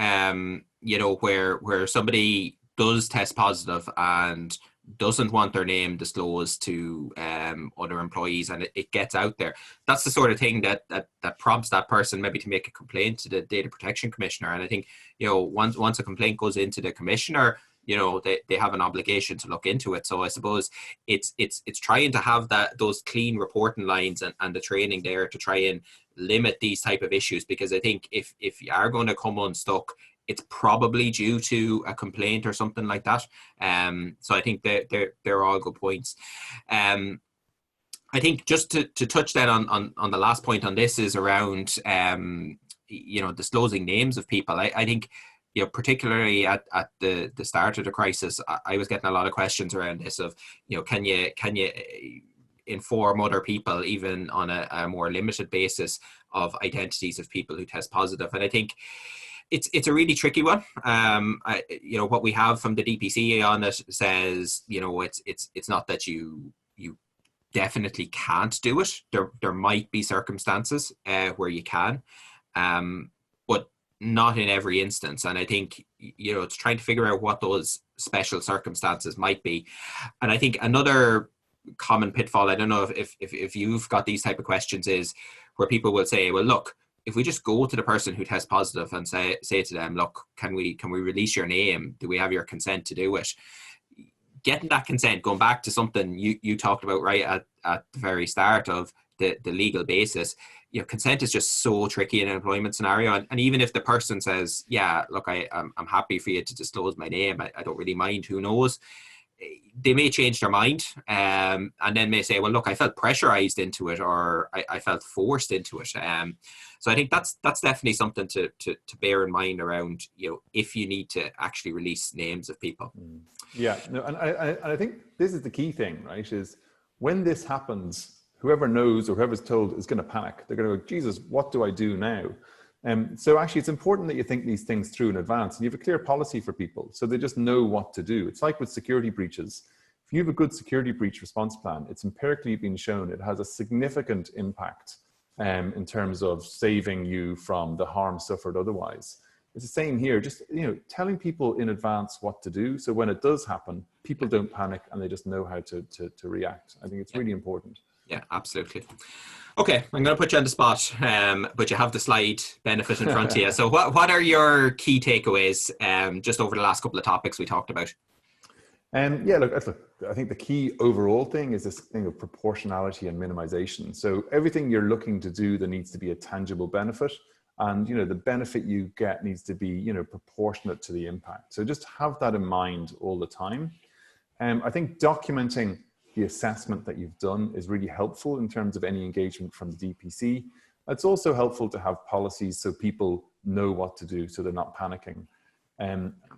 A: Where somebody does test positive and doesn't want their name disclosed to other employees, and it gets out there, that's the sort of thing that prompts that person maybe to make a complaint to the Data Protection Commissioner. And I think, once a complaint goes into the Commissioner, they have an obligation to look into it. So I suppose it's trying to have those clean reporting lines and the training there to try and limit these type of issues, because I think if you are going to come unstuck, it's probably due to a complaint or something like that. So I think they're all good points. I think just to touch then on the last point on this is around disclosing names of people. I think, particularly at the start of the crisis, I was getting a lot of questions around this of, can you inform other people, even on a more limited basis, of identities of people who test positive. And I think it's a really tricky one. What we have from the DPC on it says, it's not that you definitely can't do it. There might be circumstances where you can, but not in every instance. And I think, it's trying to figure out what those special circumstances might be. And I think another common pitfall, I don't know if you've got these type of questions, is where people will say, well, look, if we just go to the person who tests positive and say to them, look, can we release your name? Do we have your consent to do it? Getting that consent, going back to something you talked about right at the very start of the legal basis, consent is just so tricky in an employment scenario. And even if the person says, yeah, look, I'm happy for you to disclose my name, I don't really mind, who knows? They may change their mind and then may say, well, look, I felt pressurized into it, or I felt forced into it. So I think that's definitely something to bear in mind around, if you need to actually release names of people.
B: Yeah, no, and I think this is the key thing, right? Is when this happens, whoever knows or whoever's told is going to panic. They're going to go, Jesus, what do I do now? So actually, it's important that you think these things through in advance, and you have a clear policy for people so they just know what to do. It's like with security breaches. If you have a good security breach response plan, it's empirically been shown it has a significant impact in terms of saving you from the harm suffered otherwise. It's the same here, just telling people in advance what to do, so when it does happen, people don't panic and they just know how to react. I think it's really important.
A: Yeah, absolutely. Okay, I'm going to put you on the spot, but you have the slide benefit in front of you. So what are your key takeaways just over the last couple of topics we talked about?
B: Yeah, look, I think the key overall thing is this thing of proportionality and minimization. So everything you're looking to do, there needs to be a tangible benefit. And, the benefit you get needs to be, proportionate to the impact. So just have that in mind all the time. I think documenting the assessment that you've done is really helpful in terms of any engagement from the DPC. It's also helpful to have policies so people know what to do, so they're not panicking.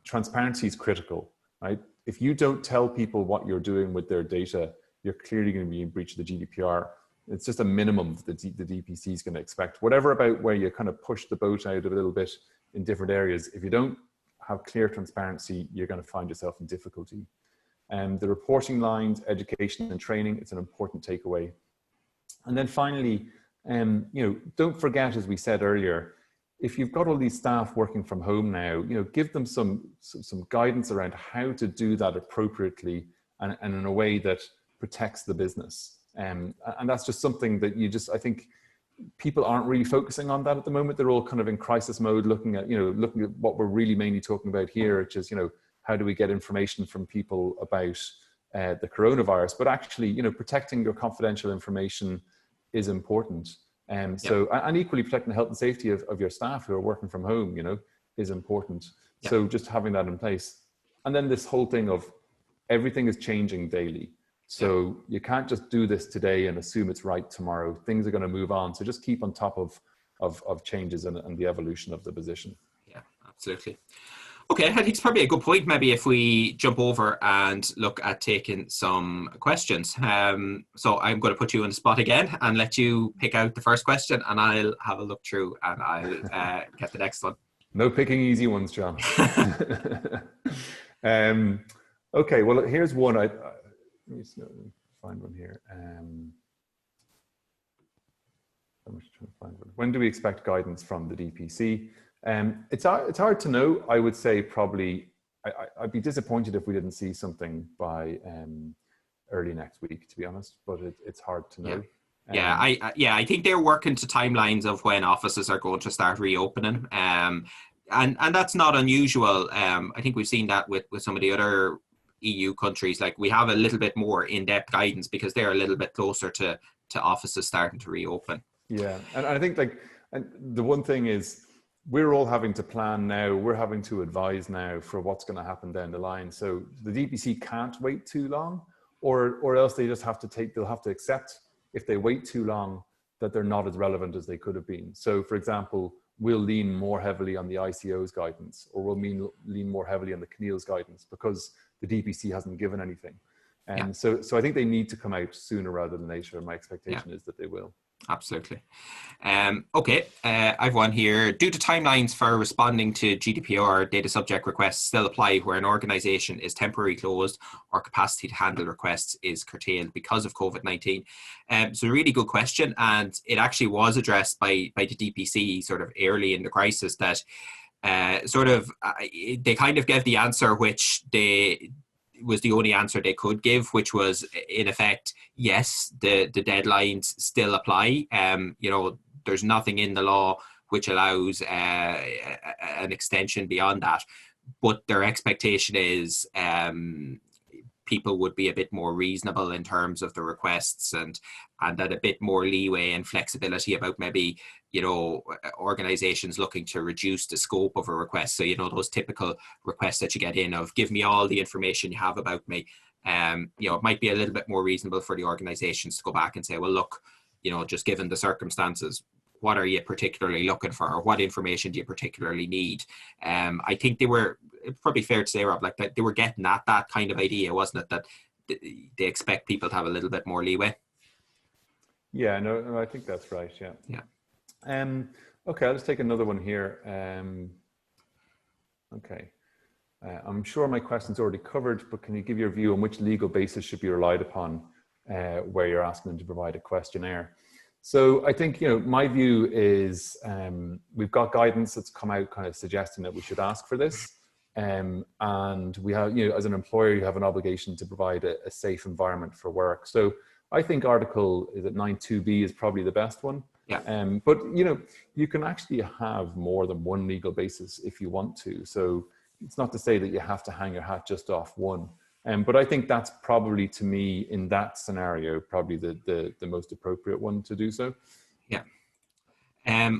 B: Transparency is critical, right? If you don't tell people what you're doing with their data, you're clearly going to be in breach of the GDPR. It's just a minimum that the DPC is going to expect. Whatever about where you kind of push the boat out a little bit in different areas, if you don't have clear transparency, you're going to find yourself in difficulty. The reporting lines, education and training, it's an important takeaway. And then finally, don't forget, as we said earlier, if you've got all these staff working from home now, give them some guidance around how to do that appropriately and in a way that protects the business. And that's just something that I think people aren't really focusing on that at the moment. They're all kind of in crisis mode, looking at what we're really mainly talking about here, which is, how do we get information from people about the coronavirus? But actually, protecting your confidential information is important. And equally protecting the health and safety of your staff who are working from home, is important. Yeah. So just having that in place. And then this whole thing of everything is changing daily. So you can't just do this today and assume it's right tomorrow. Things are going to move on. So just keep on top of changes and the evolution of the position.
A: Yeah, absolutely. Okay, I think it's probably a good point maybe if we jump over and look at taking some questions. So I'm going to put you on the spot again and let you pick out the first question, and I'll have a look through and I'll get the next one.
B: No picking easy ones, John. Okay, well, here's one. Let me find one here. I'm just trying to find one. When do we expect guidance from the DPC? It's hard to know. I would say probably I'd be disappointed if we didn't see something by early next week, to be honest, but it's hard to know.
A: I think they're working to timelines of when offices are going to start reopening. And that's not unusual. I think we've seen that with some of the other EU countries. Like, we have a little bit more in-depth guidance because they're a little bit closer to offices starting to reopen.
B: Yeah, and I think, like, and the one thing is, we're all having to plan now, we're having to advise now for what's going to happen down the line. So the DPC can't wait too long, or else they just have to they'll have to accept, if they wait too long, that they're not as relevant as they could have been. So, for example, we'll lean more heavily on the ICO's guidance, or we'll lean more heavily on the CNIL's guidance, because the DPC hasn't given anything. And so I think they need to come out sooner rather than later. And my expectation is that they will.
A: Absolutely. Okay, I've one here. Due to timelines for responding to GDPR data subject requests still apply where an organization is temporarily closed or capacity to handle requests is curtailed because of COVID-19. So a really good question, and it actually was addressed by the DPC sort of early in the crisis, that they kind of gave the answer which was the only answer they could give, which was, in effect, yes, the deadlines still apply. There's nothing in the law which allows an extension beyond that, but their expectation is people would be a bit more reasonable in terms of the requests, and that a bit more leeway and flexibility about maybe, organizations looking to reduce the scope of a request. So, those typical requests that you get in of, give me all the information you have about me. It might be a little bit more reasonable for the organizations to go back and say, well, look, just given the circumstances, what are you particularly looking for, or what information do you particularly need? I think it's probably fair to say, Rob, like, that they were getting at that kind of idea, wasn't it? That they expect people to have a little bit more leeway.
B: Yeah, no, I think that's right. Yeah.
A: Yeah.
B: Okay, I'll just take another one here. Okay. I'm sure my question's already covered, but can you give your view on which legal basis should be relied upon where you're asking them to provide a questionnaire? So I think, my view is we've got guidance that's come out kind of suggesting that we should ask for this. And we have, as an employer, you have an obligation to provide a safe environment for work. So I think Article 9.2b is probably the best one.
A: Yeah.
B: But, you can actually have more than one legal basis if you want to. So it's not to say that you have to hang your hat just off one. But I think that's probably, to me, in that scenario, probably the most appropriate one to do so.
A: Yeah.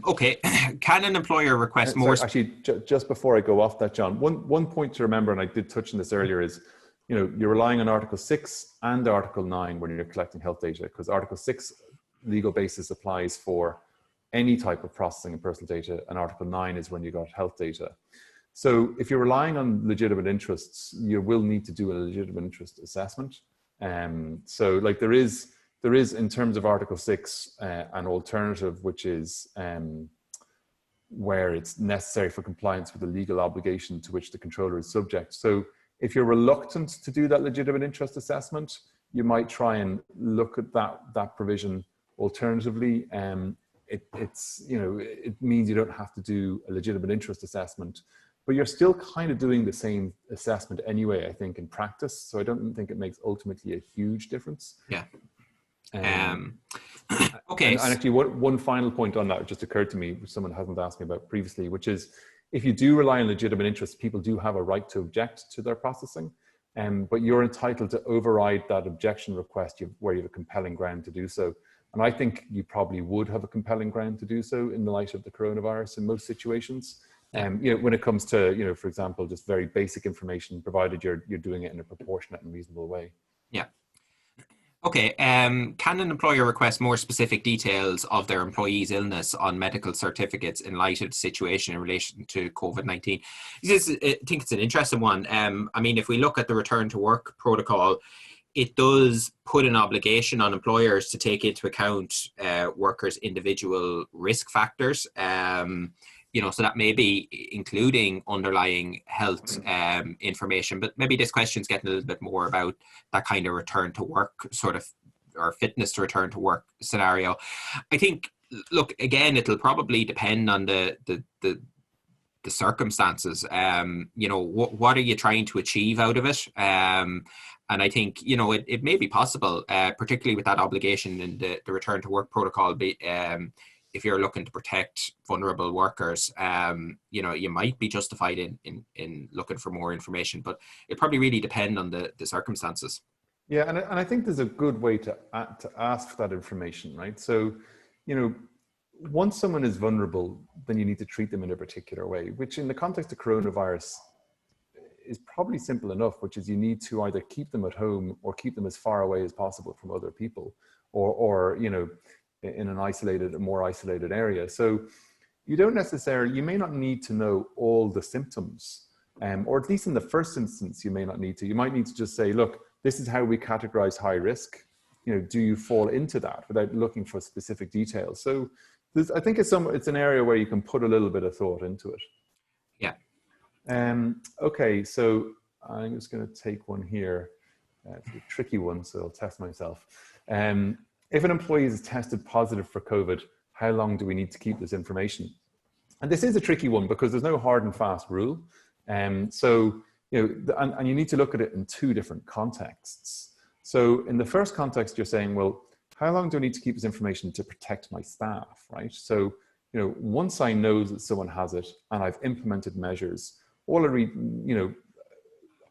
A: Okay. Can an employer request more?
B: Sorry, actually, just before I go off that, John, one point to remember, and I did touch on this earlier, is you're relying on Article 6 and Article 9 when you're collecting health data, because Article 6 legal basis applies for any type of processing of personal data, and Article 9 is when you got health data. So if you're relying on legitimate interests, you will need to do a legitimate interest assessment. So like there is in terms of Article 6 an alternative, which is where it's necessary for compliance with the legal obligation to which the controller is subject. So if you're reluctant to do that legitimate interest assessment, you might try and look at that provision alternatively. It means you don't have to do a legitimate interest assessment, but you're still kind of doing the same assessment anyway, I think, in practice. So I don't think it makes ultimately a huge difference.
A: Yeah.
B: Okay. And actually, one final point on that just occurred to me, which someone hasn't asked me about previously, which is, if you do rely on legitimate interest, people do have a right to object to their processing, but you're entitled to override that objection request where you have a compelling ground to do so. And I think you probably would have a compelling ground to do so in the light of the coronavirus in most situations. When it comes to, for example, just very basic information, provided you're doing it in a proportionate and reasonable way.
A: Yeah. Okay. Can an employer request more specific details of their employee's illness on medical certificates in light of the situation in relation to COVID-19? I think it's an interesting one. If we look at the return to work protocol, it does put an obligation on employers to take into account workers' individual risk factors. So that may be including underlying health information, but maybe this question's getting a little bit more about that kind of return to work sort of, or fitness to return to work scenario. I think, look, again, it'll probably depend on the circumstances. You know, what are you trying to achieve out of it? And I think, you know, it may be possible, particularly with that obligation in the return to work protocol, if you're looking to protect vulnerable workers, you know, you might be justified in looking for more information, but it probably really depend on the circumstances.
B: Yeah, and I think there's a good way to ask for that information, right? So, you know, once someone is vulnerable, then you need to treat them in a particular way, which in the context of coronavirus is probably simple enough, which is you need to either keep them at home or keep them as far away as possible from other people, or you know, in a more isolated area. So you don't necessarily, you may not need to know all the symptoms, or at least in the first instance, you may not need to. You might need to just say, look, this is how we categorize high risk. You know, do you fall into that, without looking for specific details? So I think it's an area where you can put a little bit of thought into it.
A: Yeah.
B: Okay, so I'm just going to take one here. It's a tricky one, so I'll test myself. If an employee is tested positive for COVID, how long do we need to keep this information? And this is a tricky one because there's no hard and fast rule. So, you know, and you need to look at it in two different contexts. So in the first context, you're saying, well, how long do I need to keep this information to protect my staff, right? So, you know, once I know that someone has it and I've implemented measures, you know,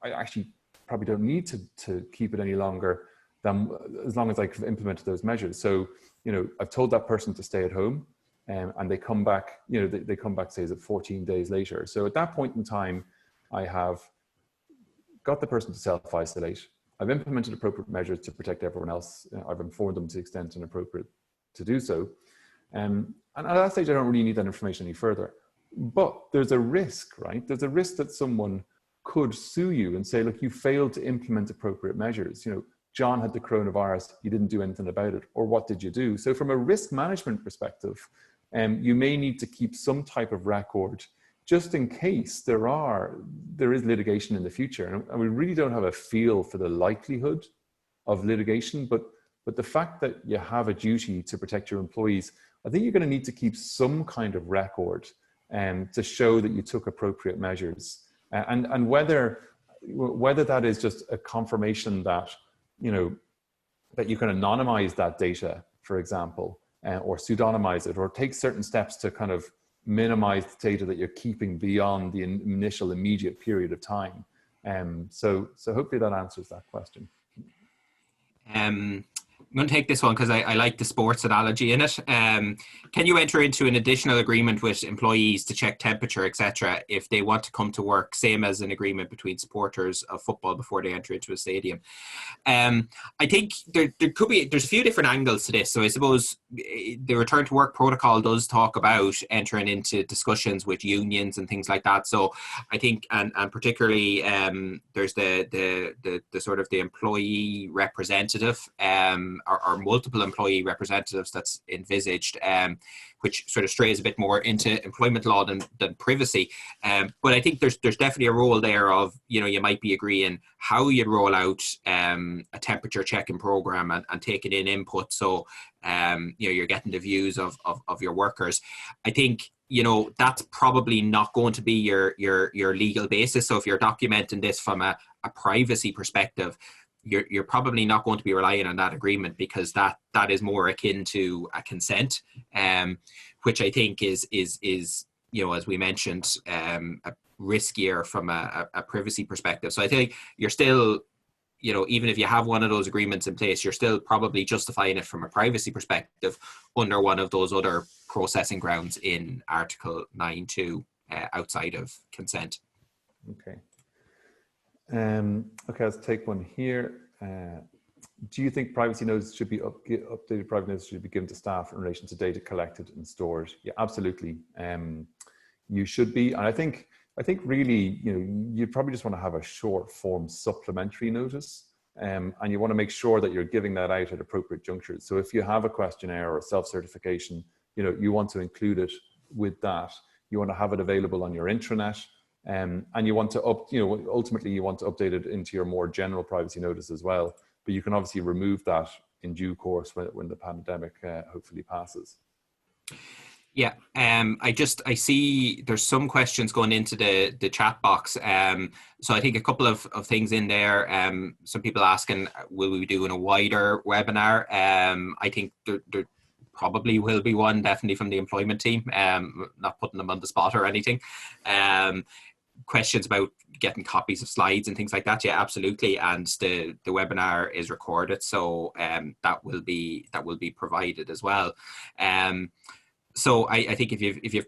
B: I actually probably don't need to keep it any longer than as long as I've implemented those measures. So, you know, I've told that person to stay at home, and they come back, you know, they come back, say, 14 days later. So at that point in time, I have got the person to self-isolate. I've implemented appropriate measures to protect everyone else. I've informed them to the extent and appropriate to do so. And at that stage, I don't really need that information any further. But there's a risk, right? There's a risk that someone could sue you and say, look, you failed to implement appropriate measures. You know, John had the coronavirus, you didn't do anything about it, or what did you do? So from a risk management perspective, you may need to keep some type of record just in case there is litigation in the future. And we really don't have a feel for the likelihood of litigation, but the fact that you have a duty to protect your employees, I think you're going to need to keep some kind of record to show that you took appropriate measures. And whether that is just a confirmation that, you know, that you can anonymize that data, for example, or pseudonymize it, or take certain steps to kind of minimize the data that you're keeping beyond the initial immediate period of time. So hopefully that answers that question.
A: I'm going to take this one because I like the sports analogy in it. Can you enter into an additional agreement with employees to check temperature, etc., if they want to come to work, same as an agreement between supporters of football before they enter into a stadium? I think there's a few different angles to this. So I suppose the return to work protocol does talk about entering into discussions with unions and things like that. So I think, and particularly there's the sort of the employee representative, or multiple employee representatives that's envisaged, which sort of strays a bit more into employment law than privacy. But I think there's definitely a role there of, you know, you might be agreeing how you'd roll out a temperature checking program and taking in input. So, you know, you're getting the views of your workers. I think, you know, that's probably not going to be your legal basis. So if you're documenting this from a privacy perspective, you're probably not going to be relying on that agreement, because that is more akin to a consent, which I think is you know, as we mentioned, riskier from a privacy perspective. So I think you're still, you know, even if you have one of those agreements in place, you're still probably justifying it from a privacy perspective under one of those other processing grounds in Article 9.2, outside of consent.
B: Okay. Okay, let's take one here. Do you think privacy notices should be updated? Privacy notices should be given to staff in relation to data collected and stored? Yeah, absolutely. You should be, and I think really, you know, you probably just want to have a short form supplementary notice, and you want to make sure that you're giving that out at appropriate junctures. So if you have a questionnaire or self-certification, you know, you want to include it with that. You want to have it available on your intranet. And you want to ultimately you want to update it into your more general privacy notice as well. But you can obviously remove that in due course when the pandemic hopefully passes.
A: Yeah, I see there's some questions going into the chat box. So I think a couple of things in there. Some people asking, will we be doing a wider webinar? I think there probably will be one, definitely from the employment team. Not putting them on the spot or anything. Questions about getting copies of slides and things like that. Yeah, absolutely. And the webinar is recorded, so that will be provided as well. So I think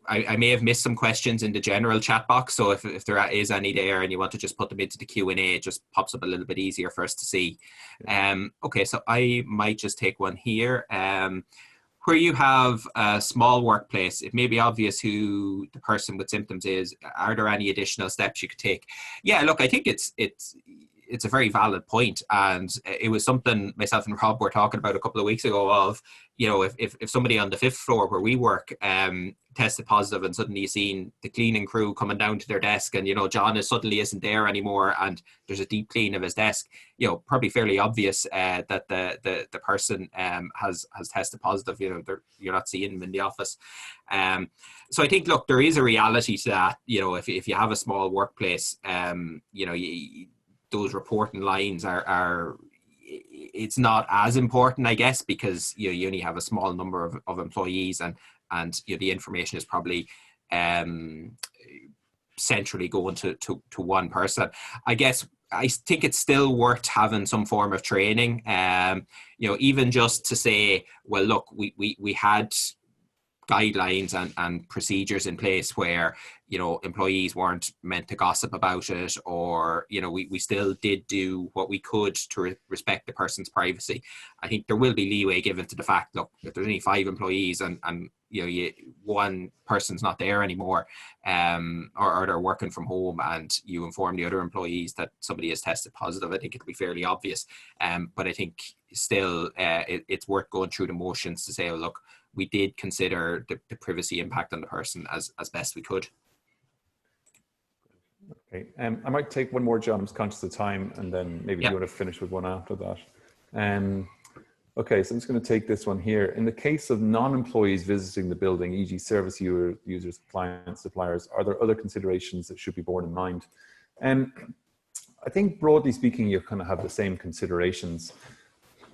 A: I may have missed some questions in the general chat box. So if there is any there and you want to just put them into the Q&A, it just pops up a little bit easier for us to see. Okay, so I might just take one here. Where you have a small workplace, it may be obvious who the person with symptoms is. Are there any additional steps you could take? Yeah, look, I think it's a very valid point, and it was something myself and Rob were talking about a couple of weeks ago of, if somebody on the 5th floor where we work tested positive, and suddenly you seen the cleaning crew coming down to their desk, and John suddenly isn't there anymore, and there's a deep clean of his desk, probably fairly obvious that the person has tested positive. You're not seeing him in the office. So I think, look, there is a reality to that. If you have a small workplace, those reporting lines are it's not as important, I guess, because you only have a small number of employees, and the information is probably centrally going to one person. I guess I think it's still worth having some form of training, even just to say, well, look, we had guidelines and procedures in place where employees weren't meant to gossip about it, or we still did do what we could to respect the person's privacy. I think there will be leeway given to the fact, look, if there's only 5 employees and one person's not there anymore, or they're working from home, and you inform the other employees that somebody has tested positive, I think it'll be fairly obvious. But I think still it's worth going through the motions to say, oh, look, we did consider the privacy impact on the person as best we could.
B: Okay, I might take one more, John. I'm just conscious of time, and then maybe you want to finish with one after that. Okay, so I'm just going to take this one here. In the case of non-employees visiting the building, e.g. service users, clients, suppliers, are there other considerations that should be borne in mind? I think broadly speaking, you kind of have the same considerations.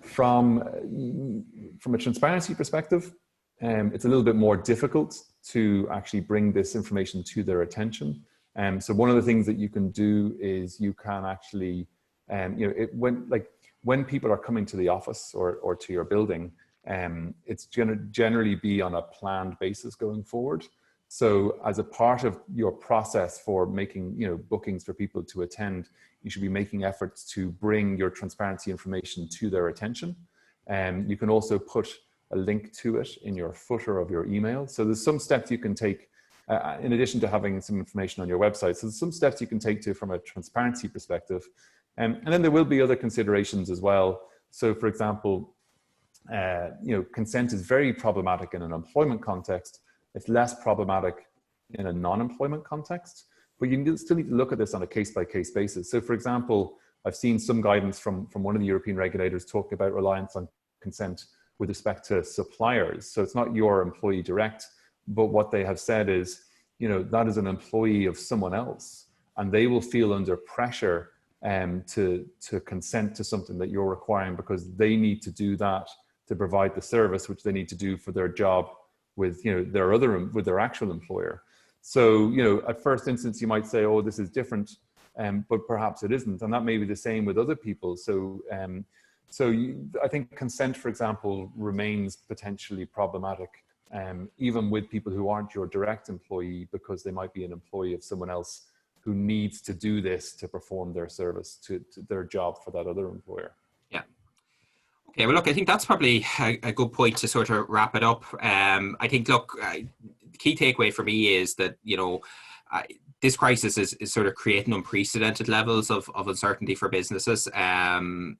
B: From a transparency perspective, it's a little bit more difficult to actually bring this information to their attention. So one of the things that you can do is you can actually, when people are coming to the office or to your building, it's going to generally be on a planned basis going forward. So as a part of your process for making bookings for people to attend, you should be making efforts to bring your transparency information to their attention. You can also put a link to it in your footer of your email. So there's some steps you can take in addition to having some information on your website. So there's some steps you can take from a transparency perspective. And then there will be other considerations as well. So for example, consent is very problematic in an employment context. It's less problematic in a non-employment context, but you still need to look at this on a case-by-case basis. So for example, I've seen some guidance from one of the European regulators talking about reliance on consent with respect to suppliers. So it's not your employee direct, but what they have said is, that is an employee of someone else, and they will feel under pressure to consent to something that you're requiring, because they need to do that to provide the service which they need to do for their job with their actual employer. So at first instance you might say, oh, this is different, but perhaps it isn't, and that may be the same with other people. So I think consent, for example, remains potentially problematic, even with people who aren't your direct employee, because they might be an employee of someone else who needs to do this to perform their service to their job for that other employer. Yeah.
A: Okay, well, look, I think that's probably a good point to sort of wrap it up. I think, look, the key takeaway for me is that, this crisis is sort of creating unprecedented levels of uncertainty for businesses, and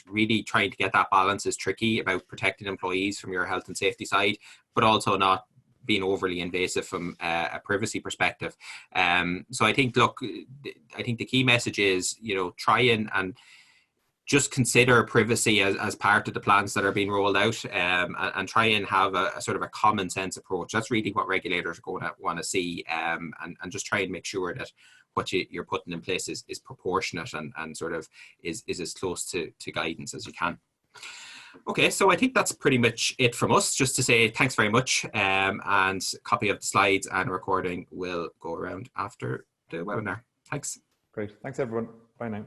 A: really trying to get that balance is tricky about protecting employees from your health and safety side, but also not being overly invasive from a privacy perspective. So I think, look, I think the key message is, try and just consider privacy as part of the plans that are being rolled out, and try and have a sort of a common sense approach. That's really what regulators are going to want to see, and just try and make sure that what you're putting in place is proportionate and sort of is as close to guidance as you can. Okay, so I think that's pretty much it from us. Just to say thanks very much, and a copy of the slides and recording will go around after the webinar. Thanks.
B: Great. Thanks, everyone. Bye now.